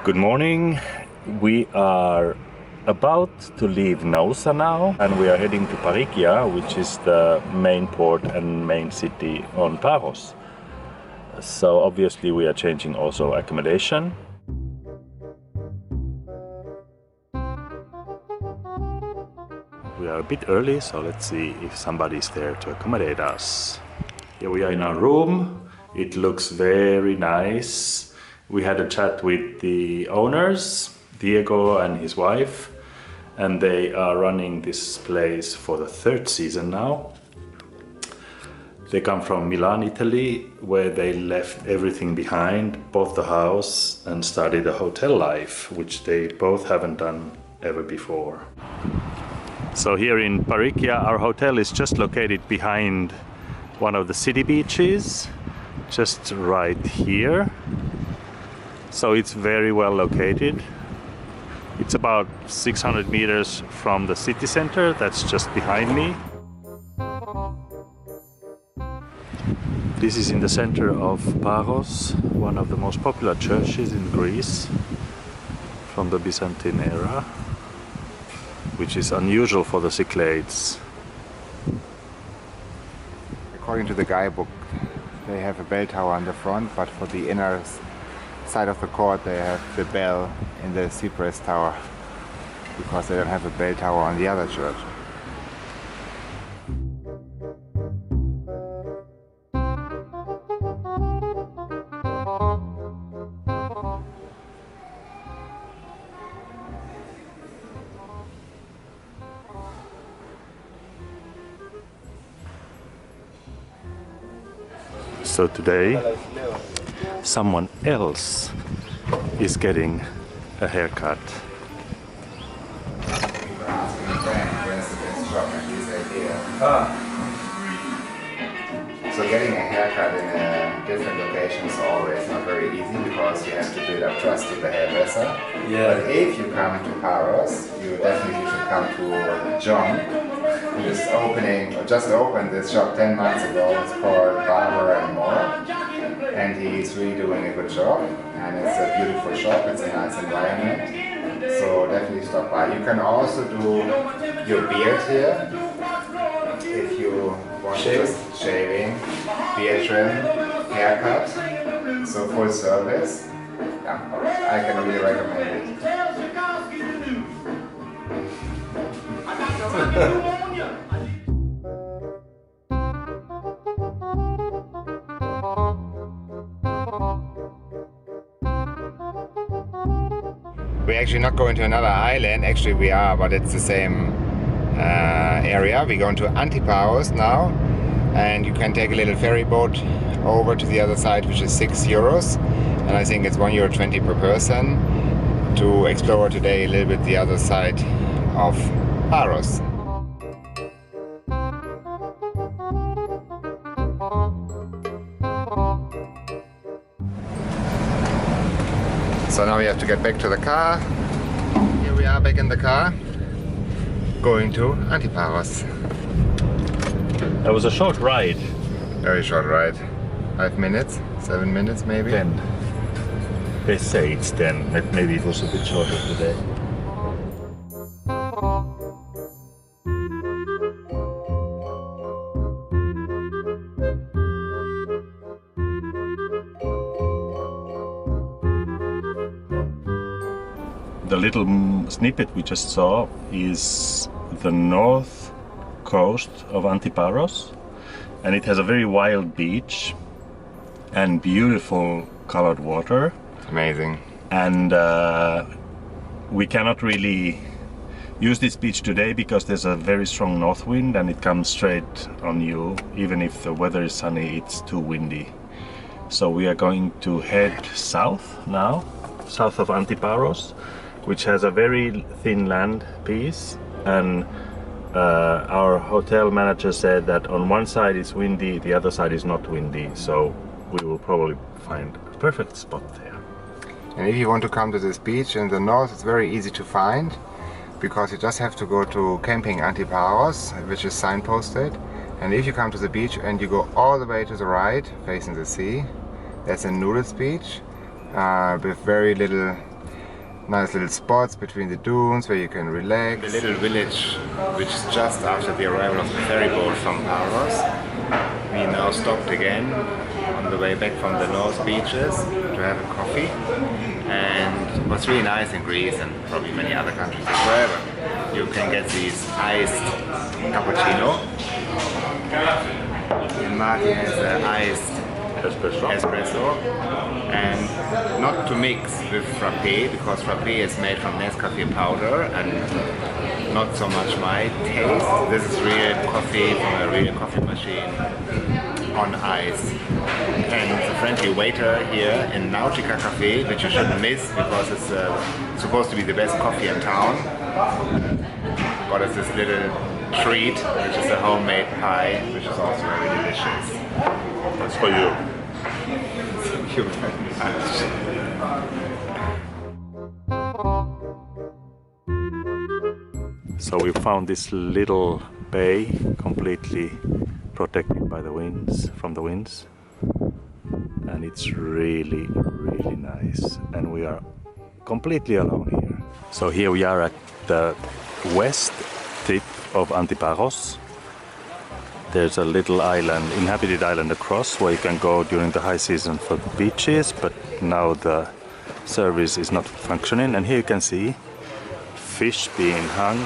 Good morning. We are about to leave Nausa now, and we are heading to Parikia, which is the main port and main city on Paros. So obviously we are changing also accommodation. We are a bit early, so let's see if somebody is there to accommodate us. Here we are in our room. It looks very nice. We had a chat with the owners, Diego and his wife, and they are running this place for the third season now. They come from Milan, Italy, where they left everything behind, bought the house and started a hotel life, which they both haven't done ever before. So here in Parikia, our hotel is just located behind one of the city beaches, just right here. So it's very well located. It's about 600 meters from the city center, that's just behind me. This is in the center of Paros, one of the most popular churches in Greece from the Byzantine era, which is unusual for the Cyclades. According to the guidebook, they have a bell tower on the front, but for the inner side of the court they have the bell in the cypress tower, because they don't have a bell tower on the other church. So today someone else is getting a haircut. So getting a haircut in different locations is always not very easy, because you have to build up trust with the hairdresser. Yeah. But if you come to Paros, you definitely should come to John, who is just opened this shop 10 months ago. It's called Barber and More, and he's really doing a good job. And it's a beautiful shop. It's a nice environment. So definitely stop by. You can also do your beard here if you want just shaving, beard trim, haircut, so full service. Yeah, I can really recommend it. We're actually not going to another island, actually we are, but it's the same area. We're going to Anti-Paros now, and you can take a little ferry boat over to the other side, which is €6, and I think it's €1.20 per person to explore today a little bit the other side of Paros. So now we have to get back to the car. Here we are back in the car, going to Anti-Paros. That was a short ride. Very short ride. 5 minutes, 7 minutes maybe. 10. They say it's 10, but maybe it was a bit shorter today. The little snippet we just saw is the north coast of Anti-Paros, and it has a very wild beach and beautiful colored water. It's amazing. And we cannot really use this beach today because there's a very strong north wind and it comes straight on you. Even if the weather is sunny, it's too windy. So we are going to head south now, south of Anti-Paros, which has a very thin land piece, and our hotel manager said that on one side it's windy, the other side is not windy, so we will probably find a perfect spot there. And if you want to come to this beach in the north, it's very easy to find, because you just have to go to camping Anti-Paros, which is signposted, and if you come to the beach and you go all the way to the right facing the sea, that's a nudist beach with very little Nice little spots between the dunes where you can relax. The little village, which is just after the arrival of the ferry boat from Paros. We now stopped again on the way back from the North Beaches to have a coffee. And what's really nice in Greece and probably many other countries as well, you can get these iced cappuccino. And Martin has an iced espresso, and not to mix with frappé, because frappé is made from Nescafe powder and not so much my taste. This is real coffee from a real coffee machine on ice. And the friendly waiter here in Nautica Cafe, which you shouldn't miss because it's supposed to be the best coffee in town, got us this little treat, which is a homemade pie, which is also very delicious. That's for you. Thank you very much. So we found this little bay completely protected by the winds, from the winds, and it's really nice, and we are completely alone here. So here we are at the west tip of Anti-Paros. There's a little island, inhabited island across, where you can go during the high season for the beaches, but now the service is not functioning. And here you can see fish being hung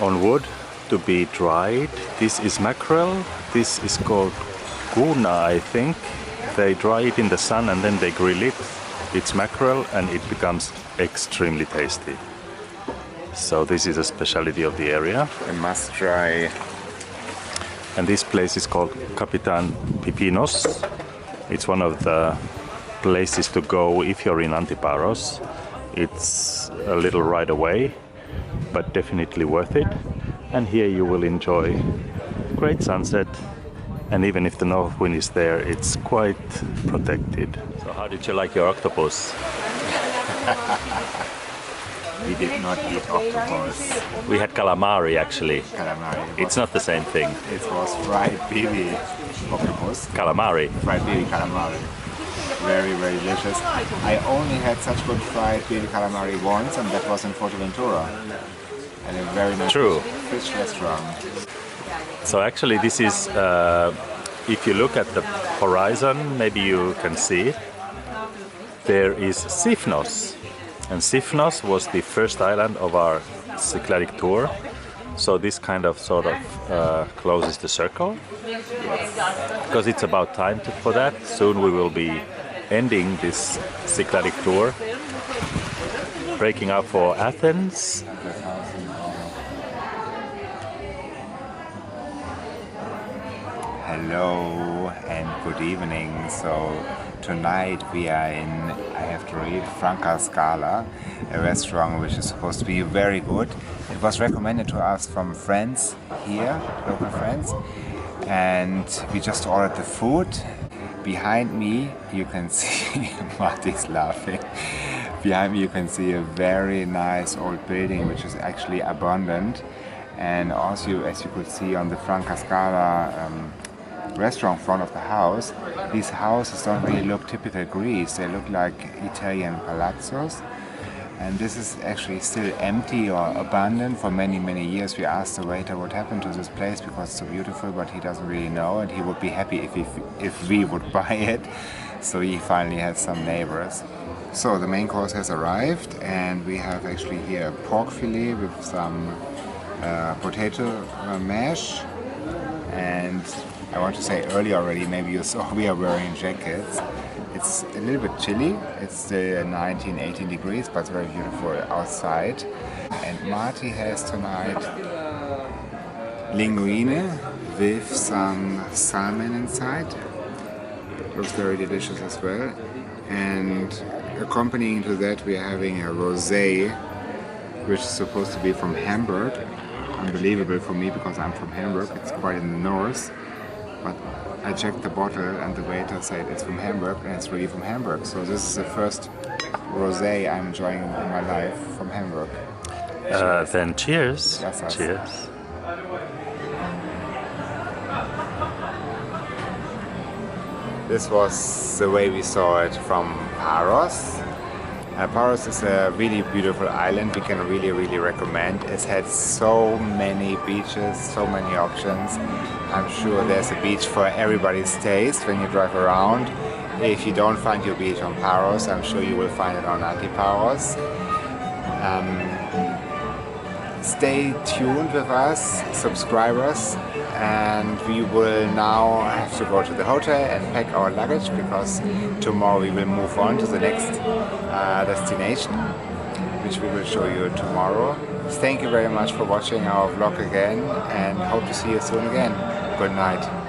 on wood to be dried. This is mackerel. This is called guna, I think. They dry it in the sun and then they grill it. It's mackerel and it becomes extremely tasty. So this is a specialty of the area. A must try. And this place is called Capitan Pipinos. It's one of the places to go if you're in Anti-Paros. It's a little ride away, but definitely worth it. And here you will enjoy great sunset. And even if the north wind is there, it's quite protected. So how did you like your octopus? We did not eat octopus. We had calamari actually. Calamari. It's not the same thing. It was fried baby octopus. Calamari. Fried baby calamari. Very delicious. I only had such good fried baby calamari once, and that was in Fuerteventura. And a very nice fish restaurant. So actually this is, if you look at the horizon, maybe you can see it. There is Sifnos. And Sifnos was the first island of our Cycladic tour. So this kind of sort of closes the circle. Because it's about time for that. Soon we will be ending this Cycladic tour. Breaking up for Athens. Hello and good evening. So tonight we are in, I have to read, Franca Scala, a restaurant which is supposed to be very good. It was recommended to us from friends here, local friends, and we just ordered the food. Behind me you can see, Marty's laughing, behind me you can see a very nice old building which is actually abandoned, and also as you could see on the Franca Scala restaurant front of the house, these houses don't really look typical Greece. They look like Italian palazzos, and this is actually still empty or abandoned for many years. We asked the waiter what happened to this place because it's so beautiful, but he doesn't really know, and he would be happy if we would buy it. So he finally has some neighbors. So the main course has arrived, and we have actually here a pork fillet with some potato mash, and I want to say earlier already, maybe you saw we are wearing jackets. It's a little bit chilly. It's still 19, 18 degrees, but it's very beautiful outside. And Marty has tonight linguine with some salmon inside. Looks very delicious as well. And accompanying to that, we're having a rosé, which is supposed to be from Hamburg. Unbelievable for me because I'm from Hamburg. It's quite in the north. But I checked the bottle and the waiter said it's from Hamburg, and it's really from Hamburg. So this is the first rosé I'm enjoying in my life from Hamburg. Then cheers. Yes. Cheers. This was the way we saw it from Paros. Paros is a really beautiful island. We can really recommend. It has so many beaches, so many options. I'm sure there's a beach for everybody's taste when you drive around. If you don't find your beach on Paros, I'm sure you will find it on Anti-Paros. Stay tuned with us, subscribers, and we will now have to go to the hotel and pack our luggage because tomorrow we will move on to the next destination, which we will show you tomorrow. Thank you very much for watching our vlog again, and hope to see you soon again. Good night.